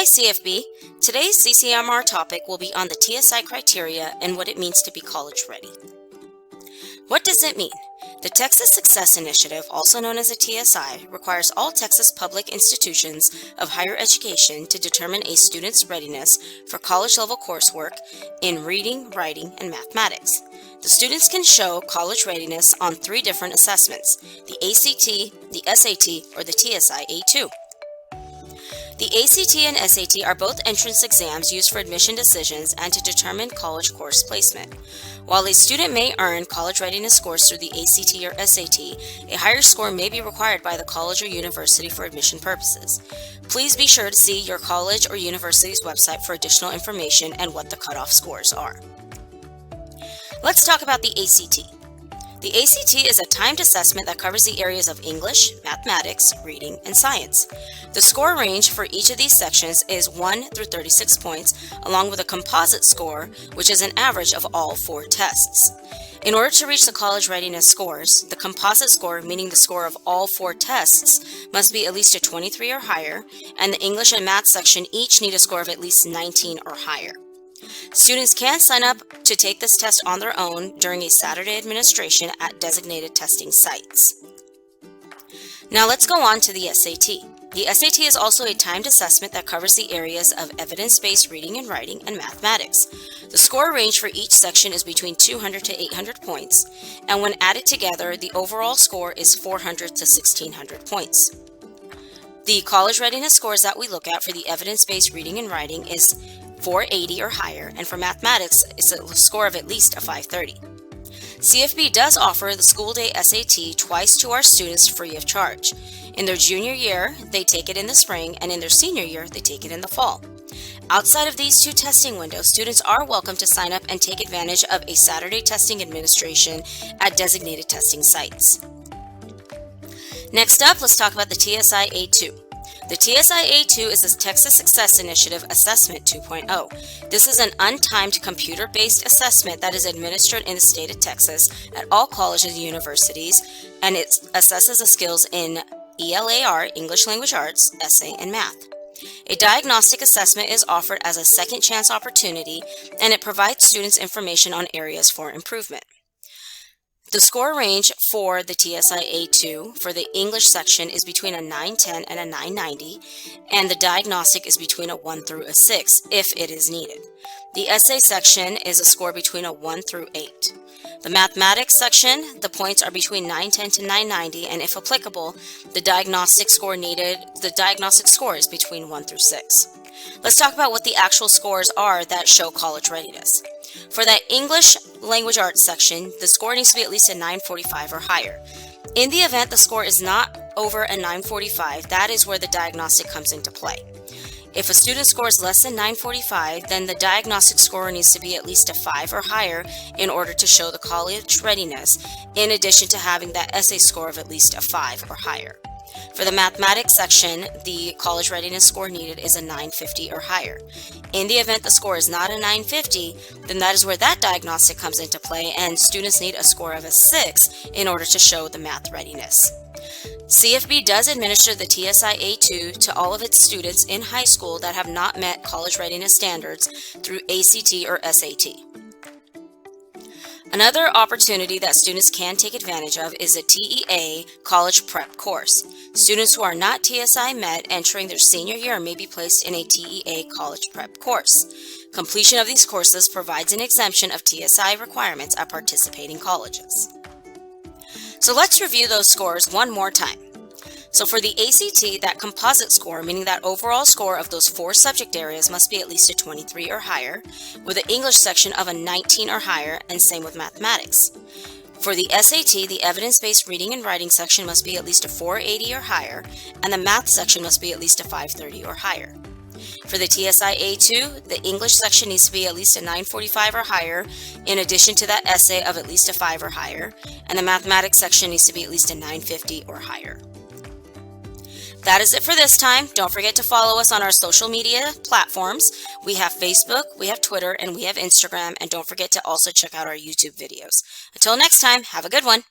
Hi CFB. Today's CCMR topic will be on the TSI criteria and what it means to be college ready. What does it mean? The Texas Success Initiative, also known as a TSI, requires all Texas public institutions of higher education to determine a student's readiness for college-level coursework in reading, writing, and mathematics. The students can show college readiness on 3 different assessments: the ACT, the SAT, or the TSI A2. The ACT and SAT are both entrance exams used for admission decisions and to determine college course placement. While a student may earn college readiness scores through the ACT or SAT, a higher score may be required by the college or university for admission purposes. Please be sure to see your college or university's website for additional information and what the cutoff scores are. Let's talk about the ACT. The ACT is a timed assessment that covers the areas of English, mathematics, reading, and science. The score range for each of these sections is 1 through 36 points, along with a composite score, which is an average of all 4 tests. In order to reach the college readiness scores, the composite score, meaning the score of all 4 tests, must be at least a 23 or higher, and the English and math section each need a score of at least 19 or higher. Students can sign up to take this test on their own during a Saturday administration at designated testing sites. Now let's go on to the SAT. The SAT is also a timed assessment that covers the areas of evidence-based reading and writing and mathematics. The score range for each section is between 200 to 800 points, and when added together, the overall score is 400 to 1600 points. The college readiness scores that we look at for the evidence-based reading and writing is 480 or higher, and for mathematics, it's a score of at least a 530. CFB does offer the school day SAT twice to our students free of charge. In their junior year, they take it in the spring, and in their senior year, they take it in the fall. Outside of these 2 testing windows, students are welcome to sign up and take advantage of a Saturday testing administration at designated testing sites. Next up, let's talk about the TSI A2. The TSI A2 is the Texas Success Initiative Assessment 2.0. This is an untimed computer-based assessment that is administered in the state of Texas at all colleges and universities, and it assesses the skills in ELAR, English Language Arts, essay, and math. A diagnostic assessment is offered as a second chance opportunity, and it provides students information on areas for improvement. The score range for the TSI A2 for the English section is between a 910 and a 990, and the diagnostic is between a 1 through a 6 if it is needed. The essay section is a score between a 1 through 8. The mathematics section, the points are between 910 to 990, and if applicable, the diagnostic score is between 1 through 6. Let's talk about what the actual scores are that show college readiness. For that English Language Arts section, the score needs to be at least a 945 or higher. In the event the score is not over a 945, that is where the diagnostic comes into play. If a student scores less than 945, then the diagnostic score needs to be at least a 5 or higher in order to show the college readiness, in addition to having that essay score of at least a 5 or higher. For the mathematics section, the college readiness score needed is a 950 or higher. In the event the score is not a 950, then that is where that diagnostic comes into play, and students need a score of a 6 in order to show the math readiness. CFB does administer the TSI A2 to all of its students in high school that have not met college readiness standards through ACT or SAT. Another opportunity that students can take advantage of is a TEA college prep course. Students who are not TSI met entering their senior year may be placed in a TEA college prep course. Completion of these courses provides an exemption of TSI requirements at participating colleges. So let's review those scores one more time. So for the ACT, that composite score, meaning that overall score of those 4 subject areas, must be at least a 23 or higher, with the English section of a 19 or higher, and same with mathematics. For the SAT, the evidence-based reading and writing section must be at least a 480 or higher, and the math section must be at least a 530 or higher. For the TSI A2, the English section needs to be at least a 945 or higher, in addition to that essay of at least a 5 or higher, and the mathematics section needs to be at least a 950 or higher. That is it for this time. Don't forget to follow us on our social media platforms. We have Facebook, we have Twitter, and we have Instagram. And don't forget to also check out our YouTube videos. Until next time, have a good one.